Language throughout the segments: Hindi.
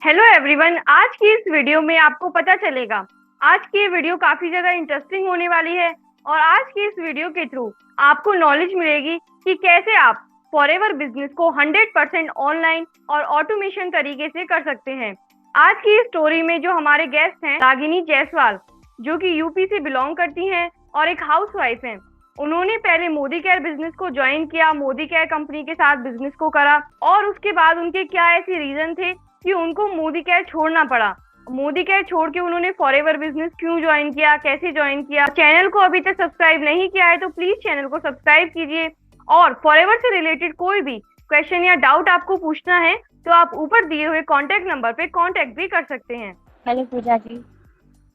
Hello everyone. आज की इस वीडियो में आपको पता चलेगा। आज की ये वीडियो काफी ज्यादा इंटरेस्टिंग होने वाली है। और आज की इस वीडियो के थ्रू आपको नॉलेज मिलेगी कि कैसे आप फॉरएवर बिजनेस को 100% ऑनलाइन और ऑटोमेशन तरीके से कर सकते हैं। आज की इस स्टोरी में जो हमारे गेस्ट हैं रागिनी जायसवाल, जो कि यूपी से बिलोंग करती हैं और एक हाउसवाइफ हैं। उन्होंने पहले मोदी केयर बिजनेस को ज्वाइन किया, मोदी केयर कंपनी के साथ बिजनेस को करा, और उसके बाद उनके क्या ऐसे रीजन थे कि उनको मोदी केयर छोड़ना पड़ा। मोदी केयर छोड़ के उन्होंने फॉरएवर बिजनेस क्यों ज्वाइन किया, कैसे ज्वाइन किया। चैनल को अभी तक सब्सक्राइब नहीं किया है तो प्लीज चैनल को सब्सक्राइब कीजिए। और फॉरएवर से रिलेटेड कोई भी क्वेश्चन या डाउट आपको पूछना है तो आप ऊपर दिए हुए कॉन्टेक्ट नंबर पे कॉन्टेक्ट भी कर सकते हैं। Hello Pooja ji.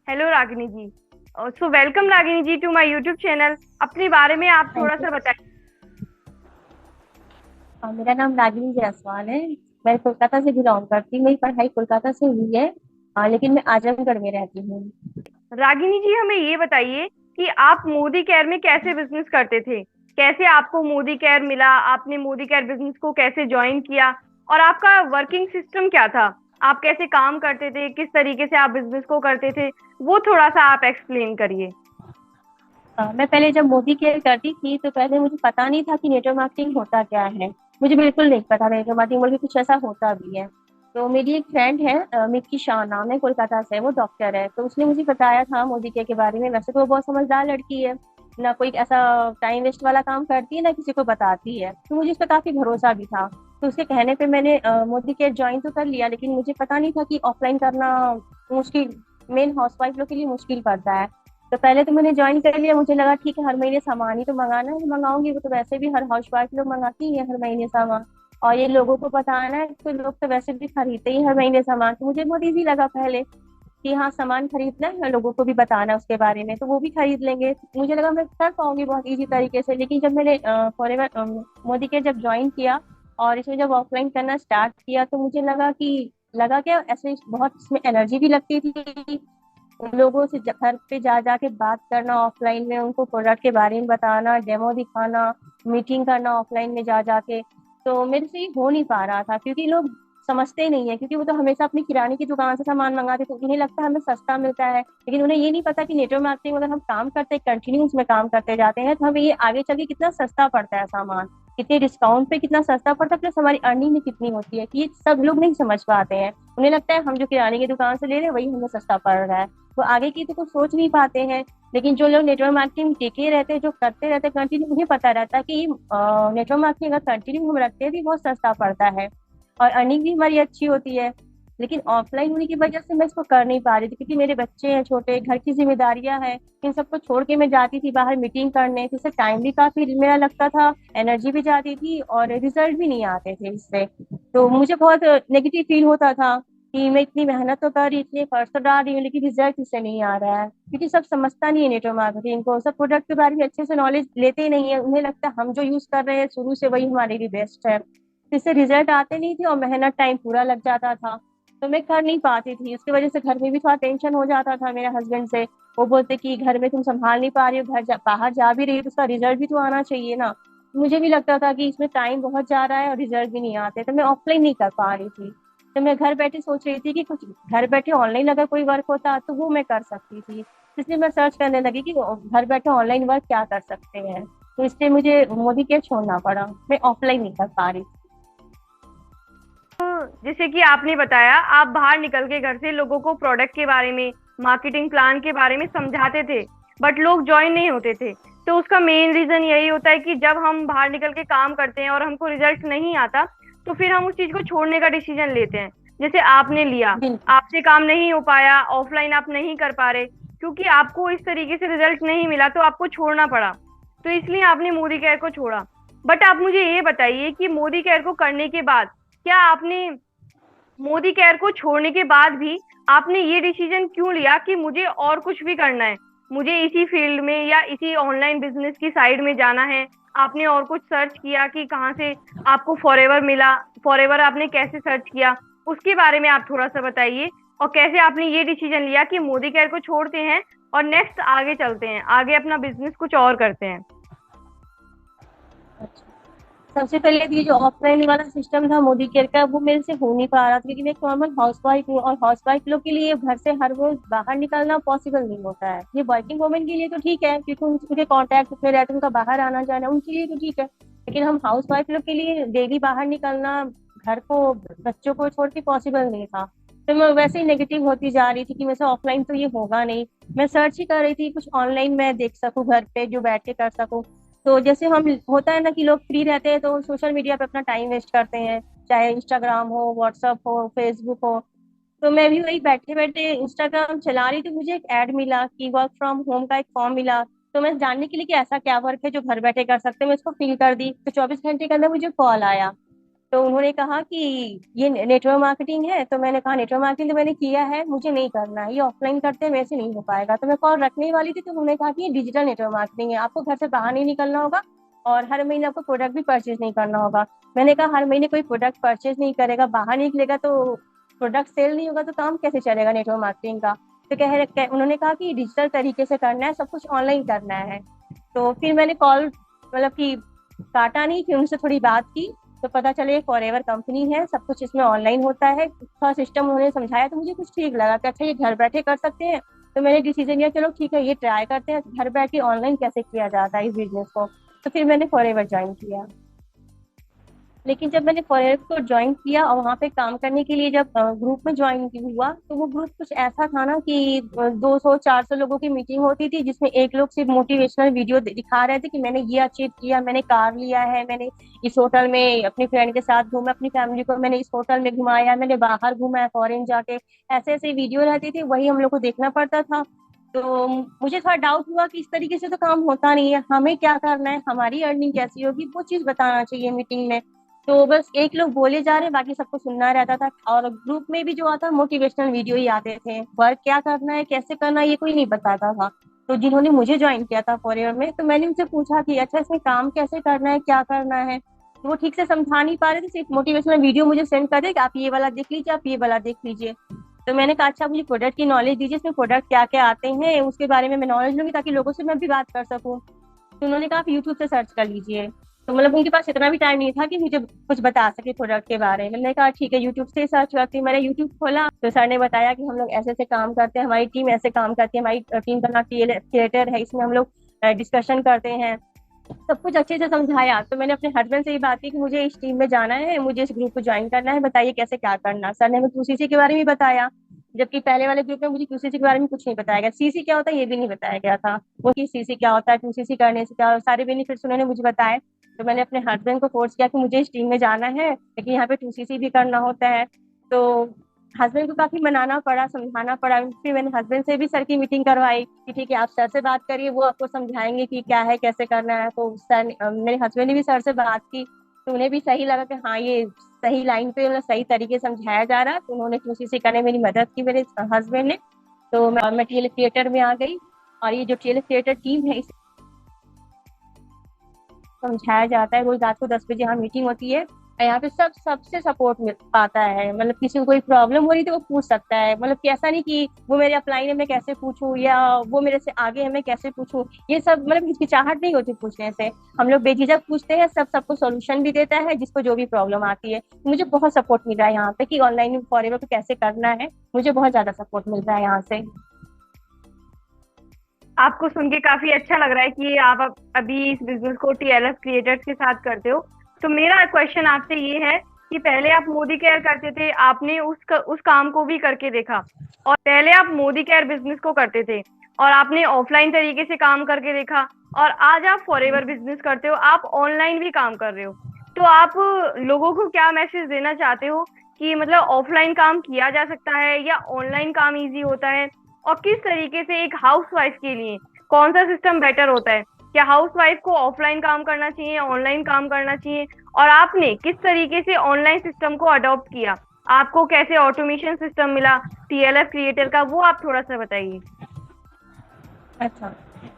Hello Ragini ji. So welcome Ragini ji to my YouTube channel. अपने बारे में आप थैंक थोड़ा यू। सा बताइए। मेरा नाम रागिनी जायसवाल है। मैं कोलकाता से बिलोंग करती हूँ। मेरी पढ़ाई कोलकाता से हुई है। लेकिन मैं आजमगढ़ में रहती हूँ। रागिनी जी, हमें ये बताइए कि आप मोदी केयर में कैसे बिजनेस करते थे, कैसे आपको मोदी केयर मिला, आपने मोदी केयर बिजनेस को कैसे ज्वाइन किया, और आपका वर्किंग सिस्टम क्या था, आप कैसे काम करते थे, किस तरीके से आप बिजनेस को करते थे, वो थोड़ा सा आप एक्सप्लेन करिए। मैं पहले जब मोदी केयर करती थी तो पहले मुझे पता नहीं था कि नेटवर्क मार्केटिंग होता क्या है। मुझे बिल्कुल नहीं पता था नेटवर्क मार्केटिंग बोल के कुछ ऐसा होता भी है। तो मेरी एक फ्रेंड है, मिक्की शाह नाम है, कोलकाता से, वो डॉक्टर है, तो उसने मुझे बताया था मोदी केयर के बारे में। वैसे तो वो बहुत समझदार लड़की है, ना कोई ऐसा टाइम वेस्ट वाला काम करती है ना किसी को बताती है, तो मुझे उस पर काफी भरोसा भी था। तो उसके कहने पे मैंने मोदी केयर ज्वाइन तो कर लिया, लेकिन मुझे पता नहीं था कि ऑफलाइन करना मुश्किल, मेन हाउसवाइफ लोग के लिए मुश्किल पड़ता है। तो पहले तो मैंने ज्वाइन कर लिया, मुझे लगा ठीक है हर महीने सामान ही तो मंगाना है, मंगाऊंगी, वो तो वैसे भी हर हाउस वाइफ लोग मंगाती ही है हर महीने सामान। और ये लोगों को बताना है तो लोग तो वैसे भी खरीदते ही हर महीने सामान, तो मुझे बहुत इजी लगा पहले कि हाँ सामान खरीदना है, लोगों को भी बताना है उसके बारे में, तो वो भी खरीद लेंगे। मुझे लगा मैं कर पाऊंगी बहुत इजी तरीके से। लेकिन जब मैंने फॉरएवर मोदी के जब ज्वाइन किया और इसमें जब ऑफलाइन करना स्टार्ट किया तो मुझे लगा क्या ऐसे बहुत इसमें एनर्जी भी लगती थी। लोगों से घर पे जा जाके बात करना ऑफलाइन में, उनको प्रोडक्ट के बारे में बताना, डेमो दिखाना, मीटिंग करना ऑफलाइन में जा जाके, तो मेरे से ये हो नहीं पा रहा था क्योंकि लोग समझते नहीं है। क्योंकि वो तो हमेशा अपनी किराने की दुकान से सामान मंगाते, तो उन्हें लगता है हमें सस्ता मिलता है, लेकिन उन्हें ये नहीं पता कि नेटवर्क मार्केटिंग अगर हम काम करते हैं, कंटिन्यू उसमें काम करते जाते हैं, तो हमें ये आगे चल के कितना सस्ता पड़ता है सामान, कितने डिस्काउंट पे कितना सस्ता पड़ता है, प्लस हमारी अर्निंग में कितनी होती है, कि ये सब लोग नहीं समझ पाते हैं। उन्हें लगता है हम जो किराने की दुकान से ले रहे हैं वही हमें सस्ता पड़ रहा है, वो आगे की तो कुछ सोच नहीं पाते हैं। लेकिन जो लोग नेटवर्क मार्केटिंग में टिके रहते हैं, जो करते रहते हैं कंटिन्यू, उन्हें पता रहता है कि नेटवर्क मार्केटिंग अगर कंटिन्यू हम रखते हैं भी बहुत सस्ता पड़ता है और अर्निंग भी हमारी अच्छी होती है। लेकिन ऑफलाइन होने की वजह से मैं इसको कर नहीं पा रही थी, क्योंकि मेरे बच्चे हैं छोटे, घर की जिम्मेदारियां हैं, इन सबको छोड़ के मैं जाती थी बाहर मीटिंग करने, तो इससे टाइम भी काफी मेरा लगता था, एनर्जी भी जाती थी और रिजल्ट भी नहीं आते थे इससे। तो मुझे बहुत नेगेटिव फील होता था कि मैं इतनी मेहनत तो कर रही, इतने एफर्ट्स तो डाल रही हूँ, लेकिन रिजल्ट इससे नहीं आ रहा है, क्योंकि सब समझता नहीं है नेटवर्क मार्केटिंग को, सब प्रोडक्ट के बारे में अच्छे से नॉलेज लेते ही नहीं है। उन्हें लगता है हम जो यूज कर रहे हैं शुरू से वही हमारे लिए बेस्ट है, तो इससे रिजल्ट आते नहीं थे और मेहनत टाइम पूरा लग जाता था। तो मैं कर नहीं पाती थी, उसकी वजह से घर में भी थोड़ा टेंशन हो जाता था मेरे हस्बैंड से। वो बोलते कि घर में तुम संभाल नहीं पा रही हो, बाहर जा भी रही हो तो उसका रिजल्ट भी तो आना चाहिए ना। मुझे भी लगता था कि इसमें टाइम बहुत जा रहा है और रिजल्ट भी नहीं आते, तो मैं ऑफलाइन नहीं कर पा रही थी। तो मैं घर बैठे सोच रही थी कि कुछ घर बैठे ऑनलाइन अगर कोई वर्क होता तो वो मैं कर सकती थी। इसलिए मैं सर्च करने लगी कि घर बैठे ऑनलाइन वर्क क्या कर सकते हैं, तो इसलिए मुझे मोदी के छोड़ना पड़ा, मैं ऑफलाइन नहीं कर पा रही। जैसे कि आपने बताया, आप बाहर निकल के घर से लोगों को प्रोडक्ट के बारे में, मार्केटिंग प्लान के बारे में समझाते थे, बट लोग ज्वाइन नहीं होते थे। तो उसका मेन रीजन यही होता है कि जब हम बाहर निकल के काम करते हैं और हमको रिजल्ट नहीं आता, तो फिर हम उस चीज को छोड़ने का डिसीजन लेते हैं। जैसे आपने लिया, बिल्कुल। आपसे काम नहीं हो पाया, ऑफलाइन आप नहीं कर पा रहे क्योंकि आपको इस तरीके से रिजल्ट नहीं मिला, तो आपको छोड़ना पड़ा। तो इसलिए आपने मोदी केयर को छोड़ा। बट आप मुझे ये बताइए कि मोदी केयर को करने के बाद क्या आपने, मोदी केयर को छोड़ने के बाद भी आपने ये डिसीजन क्यों लिया कि मुझे और कुछ भी करना है, मुझे इसी फील्ड में या इसी ऑनलाइन बिजनेस की साइड में जाना है। आपने और कुछ सर्च किया कि कहाँ से आपको फॉरएवर मिला, फॉरएवर आपने कैसे सर्च किया, उसके बारे में आप थोड़ा सा बताइए। और कैसे आपने ये डिसीजन लिया कि मोदी केयर को छोड़ते हैं और नेक्स्ट आगे चलते हैं, आगे अपना बिजनेस कुछ और करते हैं। अच्छा। सबसे पहले तो ये जो ऑफलाइन वाला सिस्टम था मोदी केयर का, वो मेरे से हो नहीं पा रहा था, क्योंकि मैं एक नॉर्मल हाउसवाइफ हूँ, और हाउसवाइफ लोग के लिए घर से हर रोज बाहर निकलना पॉसिबल नहीं होता है। ये वर्किंग वुमेन के लिए तो ठीक है, क्योंकि उनके कॉन्टैक्ट में रहते हैं, उनका बाहर आना जाना उनके लिए तो ठीक है। लेकिन हम हाउस वाइफ लोग के लिए डेली बाहर निकलना, घर को, बच्चों को छोड़ के पॉसिबल नहीं था। तो मैं वैसे ही नेगेटिव होती जा रही थी कि वैसे ऑफलाइन तो ये होगा नहीं। मैं सर्च ही कर रही थी कुछ ऑनलाइन मैं देख सकूं, घर पे जो बैठ के कर सकूं। तो जैसे हम, होता है ना कि लोग फ्री रहते हैं तो सोशल मीडिया पे अपना टाइम वेस्ट करते हैं, चाहे इंस्टाग्राम हो, व्हाट्सअप हो, फेसबुक हो। तो मैं भी वही बैठे बैठे इंस्टाग्राम चला रही थी, मुझे एक ऐड मिला कि वर्क फ्रॉम होम का एक फॉर्म मिला। तो मैं जानने के लिए कि ऐसा क्या वर्क है जो घर बैठे कर सकते हैं, मैं इसको फिल कर दी। तो 24 घंटे के अंदर मुझे कॉल आया। तो उन्होंने कहा कि ये नेटवर्क मार्केटिंग है। तो मैंने कहा नेटवर्क मार्केटिंग तो मैंने किया है, मुझे नहीं करना है, ये ऑफलाइन करते हैं, मेरे से नहीं हो पाएगा। तो मैं कॉल रखने ही वाली थी, तो उन्होंने कहा कि ये डिजिटल नेटवर्क मार्केटिंग है, आपको घर से बाहर नहीं निकलना होगा, और हर महीने आपको प्रोडक्ट भी परचेज नहीं करना होगा। मैंने कहा हर महीने कोई प्रोडक्ट परचेज नहीं करेगा, बाहर नहीं निकलेगा, तो प्रोडक्ट सेल नहीं होगा, तो काम कैसे चलेगा नेटवर्क मार्केटिंग का। तो उन्होंने कहा कि डिजिटल तरीके से करना है, सब कुछ ऑनलाइन करना है। तो फिर मैंने कॉल, मतलब कि काटा नहीं, फिर उनसे थोड़ी बात की। तो पता चले फॉरएवर कंपनी है, सब कुछ इसमें ऑनलाइन होता है, उसका सिस्टम उन्होंने समझाया, तो मुझे कुछ ठीक लगा कि अच्छा ये घर बैठे कर सकते हैं। तो मैंने डिसीजन लिया, चलो ठीक है ये ट्राई करते हैं, घर बैठे ऑनलाइन कैसे किया जाता है इस बिजनेस को। तो फिर मैंने फॉरएवर ज्वाइन किया। लेकिन जब मैंने फॉरेस्ट को ज्वाइन किया और वहाँ पे काम करने के लिए जब ग्रुप में ज्वाइन हुआ, तो वो ग्रुप कुछ ऐसा था ना कि 200-400 लोगों की मीटिंग होती थी, जिसमें एक लोग सिर्फ मोटिवेशनल वीडियो दिखा रहे थे कि मैंने ये अचीव किया, मैंने कार लिया है, मैंने इस होटल में अपनी फ्रेंड के साथ घूमा, अपनी फैमिली को मैंने इस होटल में घुमाया, मैंने बाहर घूमा है फॉरेन जाके। ऐसे ऐसे वीडियो रहती थी, वही हम लोग को देखना पड़ता था। तो मुझे थोड़ा डाउट हुआ कि इस तरीके से तो काम होता नहीं है, हमें क्या करना है, हमारी अर्निंग कैसी होगी, वो चीज बताना चाहिए मीटिंग में। तो बस एक लोग बोले जा रहे, बाकी सबको सुनना रहता था। और ग्रुप में भी जो आता मोटिवेशनल वीडियो ही आते थे, वर्क क्या करना है, कैसे करना है, ये कोई नहीं बताता था। तो जिन्होंने मुझे ज्वाइन किया था फॉरएवर में, तो मैंने उनसे पूछा कि अच्छा इसमें काम कैसे करना है, क्या करना है। तो वो ठीक से समझा नहीं पा रहे थे, सिर्फ मोटिवेशनल वीडियो मुझे सेंड कर दे कि आप ये वाला देख लीजिए, आप ये वाला देख लीजिए। तो मैंने कहा अच्छा मुझे प्रोडक्ट की नॉलेज दीजिए, इसमें प्रोडक्ट क्या क्या आते हैं, उसके बारे में मैं नॉलेज लूंगी, ताकि लोगों से मैं भी बात कर सकूँ। तो उन्होंने कहा आप यूट्यूब से सर्च कर लीजिए। तो मतलब उनके पास इतना भी टाइम नहीं था कि मुझे कुछ बता सके प्रोडक्ट के बारे में। मैंने कहा ठीक है यूट्यूब से सर्च करती हूँ। मैंने यूट्यूब खोला, तो सर ने बताया कि हम लोग ऐसे ऐसे काम करते हैं, हमारी टीम ऐसे काम करती है, हमारी टीम का नाम क्रिएटर है, इसमें हम लोग डिस्कशन करते हैं। सब कुछ अच्छे से समझाया। तो मैंने अपने हस्बैंड से ये बात की कि मुझे इस टीम में जाना है, मुझे इस ग्रुप को ज्वाइन करना है, बताइए कैसे क्या करना। सर ने हमें क्यूसीसी के बारे में बताया, जबकि पहले वाले ग्रुप में मुझे क्यूसीसी के बारे में कुछ नहीं बताया गया, सीसी क्या होता है ये भी नहीं बताया गया था। वो कि सीसी क्या होता है, क्यूसीसी करने से क्या, सारे बेनिफिट्स उन्होंने मुझे बताए। तो मैंने अपने हस्बैंड को फोर्स किया कि मुझे इस टीम में जाना है, लेकिन यहाँ पे 2सीसी भी करना होता है। तो हस्बैंड को काफी मनाना पड़ा, समझाना पड़ा। फिर मैंने हस्बैंड से भी सर की मीटिंग करवाई कि ठीक है आप सर से बात करिए, वो आपको समझाएंगे कि क्या है कैसे करना है। तो सर मेरे हस्बैंड ने भी सर से बात की, तो उन्हें भी सही लगा कि हाँ ये सही लाइन पे, मतलब सही तरीके से समझाया जा रहा है। तो उन्होंने कोशिश करने में मेरी मदद की, मेरे हस्बैंड ने। तो मैं टीएल थिएटर में आ गई, और ये जो टीएल थिएटर टीम है, समझाया जाता है। रोज रात को 10 बजे यहाँ मीटिंग होती है, और यहाँ पे सबसे सपोर्ट मिल पाता है। मतलब किसी को कोई प्रॉब्लम हो रही तो वो पूछ सकता है, मतलब कि ऐसा नहीं कि वो मेरे अपलाइन है मैं कैसे पूछूं, या वो मेरे से आगे है मैं कैसे पूछूं। ये सब मतलब हिचकिचाहट नहीं होती पूछने से, हम लोग बेझिझक पूछते हैं, सबको सोल्यूशन भी देता है जिसको जो भी प्रॉब्लम आती है। मुझे बहुत सपोर्ट मिल रहा है यहाँ पे कि ऑनलाइन फॉरएवर को कैसे करना है, मुझे बहुत ज्यादा सपोर्ट मिल रहा है यहाँ से। आपको सुन के काफी अच्छा लग रहा है कि आप अभी इस बिजनेस को टीएलएफ क्रिएटर्स के साथ करते हो। तो मेरा क्वेश्चन आपसे ये है कि पहले आप मोदी केयर करते थे, आपने उस काम को भी करके देखा, और पहले आप मोदी केयर बिजनेस को करते थे और आपने ऑफलाइन तरीके से काम करके देखा, और आज आप फॉरएवर बिजनेस करते हो, आप ऑनलाइन भी काम कर रहे हो। तो आप लोगों को क्या मैसेज देना चाहते हो कि मतलब ऑफलाइन काम किया जा सकता है या ऑनलाइन काम इजी होता है, और किस तरीके से एक हाउस वाइफ के लिए कौन सा सिस्टम बेटर होता है? क्या हाउस वाइफ को ऑफलाइन काम करना चाहिए, ऑनलाइन काम करना चाहिए? और आपने किस तरीके से ऑनलाइन सिस्टम को अडॉप्ट किया, आपको कैसे ऑटोमेशन सिस्टम मिला टीएलएफ क्रिएटर का, वो आप थोड़ा सा बताइए। अच्छा,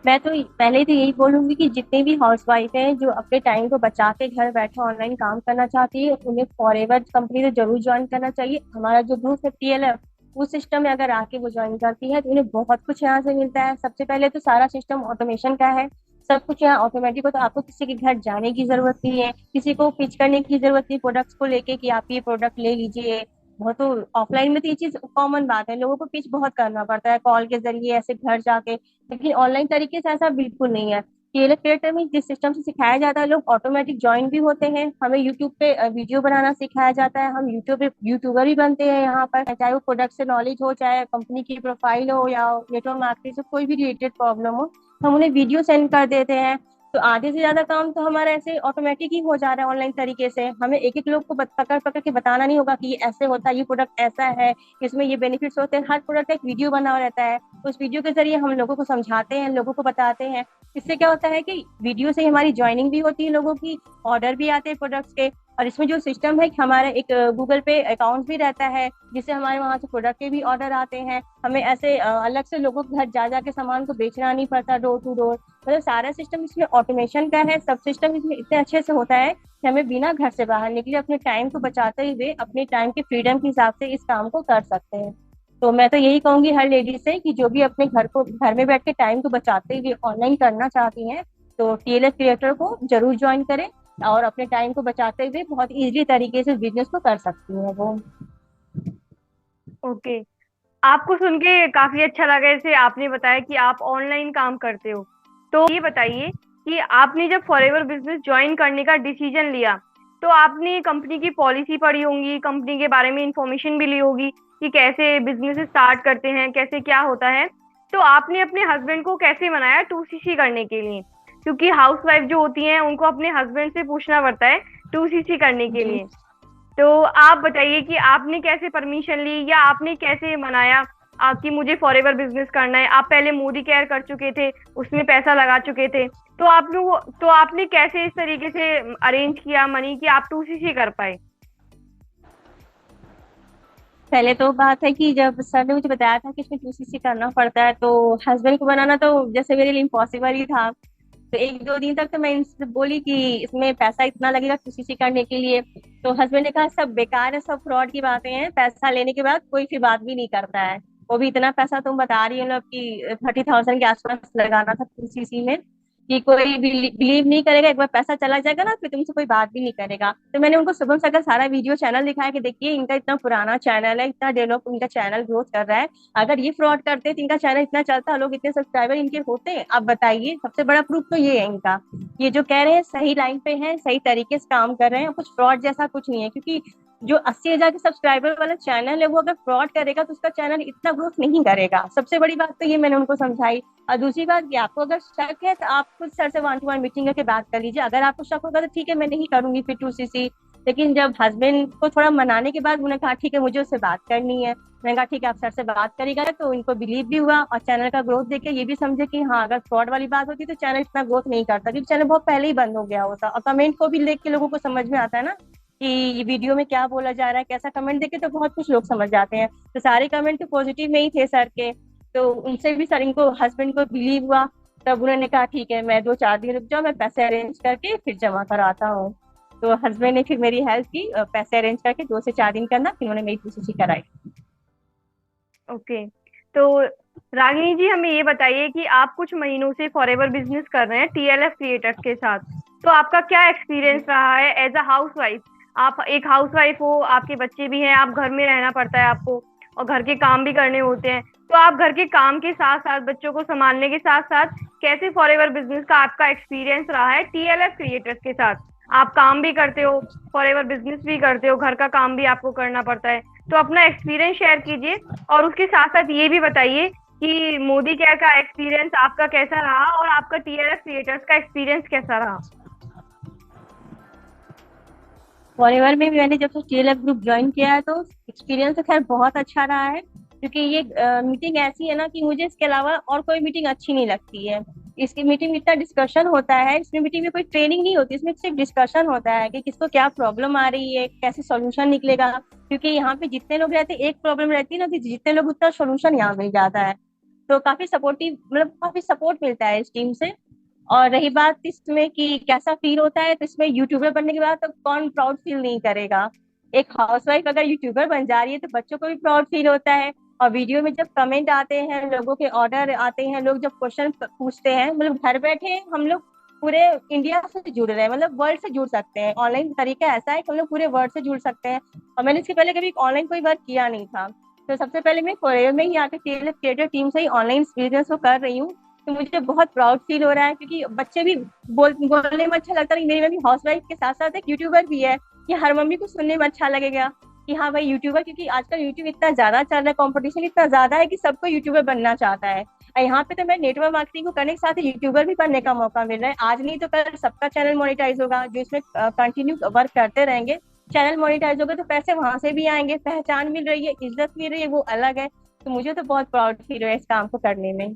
मैं तो पहले तो यही बोलूंगी कि जितने भी हाउसवाइफ हैं जो अपने टाइम को बचा के घर बैठे ऑनलाइन काम करना चाहती है, उन्हें फॉरएवर कंपनी तो जरूर ज्वाइन करना चाहिए। हमारा जो ग्रुप है टीएलएफ, उस सिस्टम में अगर आके वो ज्वाइन करती है तो उन्हें बहुत कुछ यहाँ से मिलता है। सबसे पहले तो सारा सिस्टम ऑटोमेशन का है, सब कुछ यहाँ ऑटोमेटिक हो, तो आपको किसी के घर जाने की जरूरत नहीं है, किसी को पिच करने की जरूरत नहीं प्रोडक्ट्स को लेके कि आप ये प्रोडक्ट ले लीजिए। बहुत तो ऑफलाइन में तो ये चीज कॉमन बात है, लोगों को पिच बहुत करना पड़ता है कॉल के जरिए ऐसे घर जाके, लेकिन ऑनलाइन तरीके से ऐसा बिल्कुल नहीं है। केएलए क्रिएटर में जिस सिस्टम से सिखाया जाता है, लोग ऑटोमेटिक ज्वाइन भी होते हैं, हमें यूट्यूब पे वीडियो बनाना सिखाया जाता है, हम यूट्यूब पे यूट्यूबर भी बनते हैं यहाँ पर, चाहे वो प्रोडक्ट से नॉलेज हो, चाहे कंपनी की प्रोफाइल हो, या नेटवर्क मार्केटिंग से कोई भी रिलेटेड प्रॉब्लम हो, हम उन्हें वीडियो सेंड कर देते हैं। तो आधे से ज्यादा काम तो हमारा ऐसे ऑटोमेटिक ही हो जा रहा है ऑनलाइन तरीके से, हमें एक एक लोग को पकड़ पकड़ के बताना नहीं होगा कि ये ऐसे होता है, ये प्रोडक्ट ऐसा है, इसमें ये बेनिफिट्स होते हैं, हर प्रोडक्ट का एक वीडियो बना हुआ रहता है, उस वीडियो के जरिए हम लोगों को समझाते हैं, लोगों को बताते हैं। इससे क्या होता है कि वीडियो से हमारी ज्वाइनिंग भी होती है लोगों की, ऑर्डर भी आते हैं प्रोडक्ट्स के, और इसमें जो सिस्टम है कि हमारा एक गूगल पे अकाउंट भी रहता है, जिससे हमारे वहां से प्रोडक्ट के भी ऑर्डर आते हैं, हमें ऐसे अलग से लोगों के घर जा जाके सामान को बेचना नहीं पड़ता डोर टू डोर। मतलब सारा सिस्टम इसमें ऑटोमेशन का है, सब सिस्टम इसमें इतने अच्छे से होता है कि हमें बिना घर से बाहर निकले अपने टाइम को बचाते हुए अपने टाइम के फ्रीडम के हिसाब से इस काम को कर सकते हैं। तो मैं तो यही कहूंगी हर लेडी से कि जो भी अपने घर में बैठ के टाइम को बचाते हुए ऑनलाइन करना चाहती हैं, तो टीएलएफ क्रिएटर को जरूर ज्वाइन करें, और अपने टाइम को बचाते हुए बहुत इजीली तरीके से बिजनेस को कर सकती है वो। ओके। आपको सुन के काफी अच्छा लगा, जैसे आपने बताया कि आप ऑनलाइन काम करते हो। तो ये बताइए कि आपने जब फॉरएवर बिजनेस ज्वाइन करने का डिसीजन लिया, तो आपने कंपनी की पॉलिसी पढ़ी होंगी, कंपनी के बारे में इंफॉर्मेशन भी ली होगी कि कैसे बिजनेस स्टार्ट करते हैं, कैसे क्या होता है। तो आपने अपने हस्बैंड को कैसे मनाया 2सीसी करने के लिए? क्योंकि हाउस वाइफ जो होती हैं उनको अपने हस्बैंड से पूछना पड़ता है 2सीसी करने के जी। लिए। तो आप बताइए कि आपने कैसे परमिशन ली या आपने कैसे मनाया कि मुझे फॉरएवर बिजनेस करना है। आप पहले मोदी केयर कर चुके थे, उसमें पैसा लगा चुके थे, तो आपने कैसे इस तरीके से अरेंज किया मनी कि आप 2सीसी कर पाए? पहले तो बात है कि जब सर ने मुझे बताया था कि इसमें 2सीसी करना पड़ता है, तो हस्बैंड को बनाना तो जैसे मेरे लिए इम्पॉसिबल ही था। तो एक दो दिन तक तो मैं इनसे बोली कि इसमें पैसा इतना लगेगा 2सीसी करने के लिए, तो हस्बैंड ने कहा सब बेकार है, सब फ्रॉड की बातें हैं, पैसा लेने के बाद कोई फिर बात भी नहीं करता है। वो भी इतना पैसा तुम बता रही हो ना कि 30,000 के आसपास लगाना था 2सीसी में, कि कोई बिलीव नहीं करेगा, एक बार पैसा चला जाएगा ना फिर तुमसे कोई बात भी नहीं करेगा। तो मैंने उनको शुभम सर का सारा वीडियो चैनल दिखाया कि देखिए इनका इतना पुराना चैनल है, इतना डेवलप इनका चैनल ग्रोथ कर रहा है, अगर ये फ्रॉड करते तो इनका चैनल इतना चलता, लोग इतने सब्सक्राइबर इनके होते। अब बताइए, सबसे बड़ा प्रूफ तो ये है इनका, ये जो कह रहे हैं सही लाइन पे है, सही तरीके से काम कर रहे हैं, कुछ फ्रॉड जैसा कुछ नहीं है। क्योंकि जो 80,000 के सब्सक्राइबर वाला चैनल है वो अगर फ्रॉड करेगा तो उसका चैनल इतना ग्रोथ नहीं करेगा। सबसे बड़ी बात तो ये मैंने उनको समझाई। और दूसरी बात कि आपको अगर शक है तो आप खुद सर से 1-to-1 मीटिंग करके बात कर लीजिए, अगर आपको शक होगा तो ठीक है मैं नहीं करूंगी फिर 2सीसी। लेकिन जब हस्बैंड को थोड़ा मनाने के बाद उन्होंने कहा ठीक है मुझे उससे बात करनी है, मैंने कहा ठीक है आप सर से बात करेगा, तो इनको बिलीव भी हुआ और चैनल का ग्रोथ देख के ये भी समझे कि हाँ अगर फ्रॉड वाली बात होती तो चैनल इतना ग्रोथ नहीं करता, क्योंकि चैनल बहुत पहले ही बंद हो गया होता। और कमेंट को भी देख के लोगों को समझ में आता है ना कि ये वीडियो में क्या बोला जा रहा है, कैसा कमेंट देखे तो बहुत कुछ लोग समझ जाते हैं। तो सारे कमेंट तो पॉजिटिव में ही थे सर के, तो उनसे भी सर इनको हस्बैंड को बिलीव हुआ। तब उन्होंने कहा ठीक है मैं 2-4 दिन रुक जाओ, मैं पैसे अरेंज करके फिर जमा कराता हूँ। तो हस्बैंड ने फिर मेरी हेल्प की, पैसे अरेंज करके 2 से 4 दिन करना, फिर उन्होंने मेरी 2सीसी कराई। ओके। तो रागिनी जी, हमें ये बताइए कि आप कुछ महीनों से फॉरएवर बिजनेस कर रहे हैं टीएलएफ क्रिएटर्स के साथ। तो आपका क्या एक्सपीरियंस रहा है एज अ हाउस वाइफ? आप एक हाउस वाइफ हो, आपके बच्चे भी हैं, आप घर में रहना पड़ता है आपको, और घर के काम भी करने होते हैं। तो आप घर के काम के साथ साथ, बच्चों को संभालने के साथ साथ, कैसे फॉरएवर बिजनेस का आपका एक्सपीरियंस रहा है टीएलएफ क्रिएटर्स के साथ? आप काम भी करते हो, फॉरएवर बिजनेस भी करते हो, घर का काम भी आपको करना पड़ता है। तो अपना एक्सपीरियंस शेयर कीजिए, और उसके साथ साथ ये भी बताइए कि मोदी केयर का एक्सपीरियंस आपका कैसा रहा और आपका टीएलएफ क्रिएटर्स का एक्सपीरियंस कैसा रहा? फॉरएवर में भी मैंने जब से टीएलएफ ग्रुप ज्वाइन किया है तो एक्सपीरियंस तो खैर बहुत अच्छा रहा है, क्योंकि ये मीटिंग ऐसी है ना कि मुझे इसके अलावा और कोई मीटिंग अच्छी नहीं लगती है। इसकी मीटिंग में इतना डिस्कशन होता है, इसमें मीटिंग में कोई ट्रेनिंग नहीं होती, इसमें सिर्फ डिस्कशन होता है कि किसको क्या प्रॉब्लम आ रही है, कैसे सॉल्यूशन निकलेगा। क्योंकि यहाँ पे जितने लोग रहते हैं एक प्रॉब्लम रहती है ना, तो जितने लोग उतना सोल्यूशन यहाँ मिल जाता है। तो काफी सपोर्टिव, मतलब काफी सपोर्ट मिलता है इस टीम से। और रही बात इसमें कि कैसा फील होता है, तो इसमें यूट्यूबर बनने के बाद तो कौन प्राउड फील नहीं करेगा। एक हाउसवाइफ अगर यूट्यूबर बन जा रही है तो बच्चों को भी प्राउड फील होता है, और वीडियो में जब कमेंट आते हैं, लोगों के ऑर्डर आते हैं, लोग जब क्वेश्चन पूछते हैं, मतलब घर बैठे हम लोग पूरे इंडिया से जुड़ रहे हैं, मतलब वर्ल्ड से जुड़ सकते हैं। ऑनलाइन तरीका ऐसा है कि हम लोग पूरे वर्ल्ड से जुड़ सकते हैं। और मैंने इसके पहले कभी ऑनलाइन कोई वर्क किया नहीं था, तो सबसे पहले मैं कोरियर में ही आके क्रिएटर टीम से ही ऑनलाइन बिजनेस को कर रही हूँ। तो मुझे बहुत प्राउड फील हो रहा है, क्योंकि बच्चे भी बोलने में अच्छा लगता है कि मेरी मम्मी हाउस वाइफ के साथ साथ एक यूट्यूबर भी है। कि हर मम्मी को सुनने में अच्छा लगेगा कि हाँ भाई यूट्यूबर, क्योंकि आजकल यूट्यूब इतना ज्यादा चल रहा है, कंपटीशन इतना ज्यादा है कि सबको यूट्यूबर बनना चाहता है। और यहाँ पे तो मैं नेटवर्क मार्केटिंग को करने के साथ यूट्यूबर भी बनने का मौका मिल रहा है। आज नहीं तो कल सबका चैनल मोनेटाइज होगा, जो इसमें कंटिन्यू वर्क करते रहेंगे, चैनल मोनेटाइज होगा तो पैसे वहां से भी आएंगे, पहचान मिल रही है, इज्जत मिल रही है, वो अलग है। तो मुझे तो बहुत प्राउड फील है इस काम को करने में।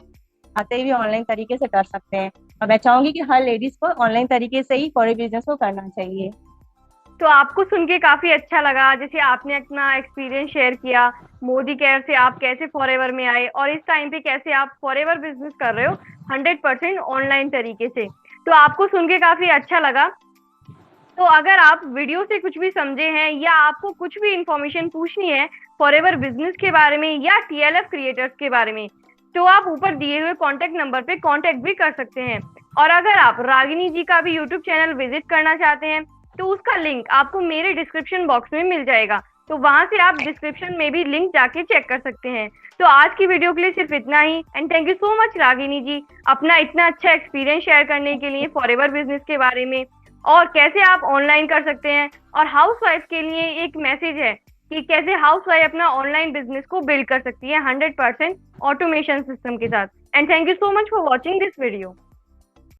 आते भी ऑनलाइन तरीके से कर सकते हैं, और मैं चाहूंगी कि हर लेडीज को ऑनलाइन तरीके से ही फॉरेन बिजनेस को करना चाहिए। तो आपको सुन के काफी अच्छा लगा, जैसे आपने अपना एक्सपीरियंस शेयर किया, मोदी केयर से आप कैसे फॉरएवर में आए और इस टाइम पे कैसे आप फॉरएवर बिजनेस कर रहे हो 100% ऑनलाइन तरीके से। तो आपको सुन के काफी अच्छा लगा। तो अगर आप वीडियो से कुछ भी समझे हैं या आपको कुछ भी इंफॉर्मेशन पूछनी है फॉरएवर बिजनेस के बारे में या टीएलएफ क्रिएटर्स के बारे में, तो आप ऊपर दिए हुए कॉन्टेक्ट नंबर पे कॉन्टेक्ट भी कर सकते हैं। और अगर आप रागिनी जी का भी यूट्यूब चैनल विजिट करना चाहते हैं तो उसका लिंक आपको मेरे डिस्क्रिप्शन बॉक्स में मिल जाएगा, तो वहां से आप डिस्क्रिप्शन में भी लिंक जाके चेक कर सकते हैं। तो आज की वीडियो के लिए सिर्फ इतना ही, and thank you so much Ragini ji अपना इतना अच्छा एक्सपीरियंस शेयर करने के लिए फॉरएवर बिजनेस के बारे में और कैसे आप ऑनलाइन कर सकते हैं। और हाउसवाइफ के लिए एक मैसेज है कि कैसे हाउसवाइफ अपना ऑनलाइन बिजनेस को बिल्ड कर सकती है 100% ऑटोमेशन सिस्टम के साथ। And thank you so much for watching this video.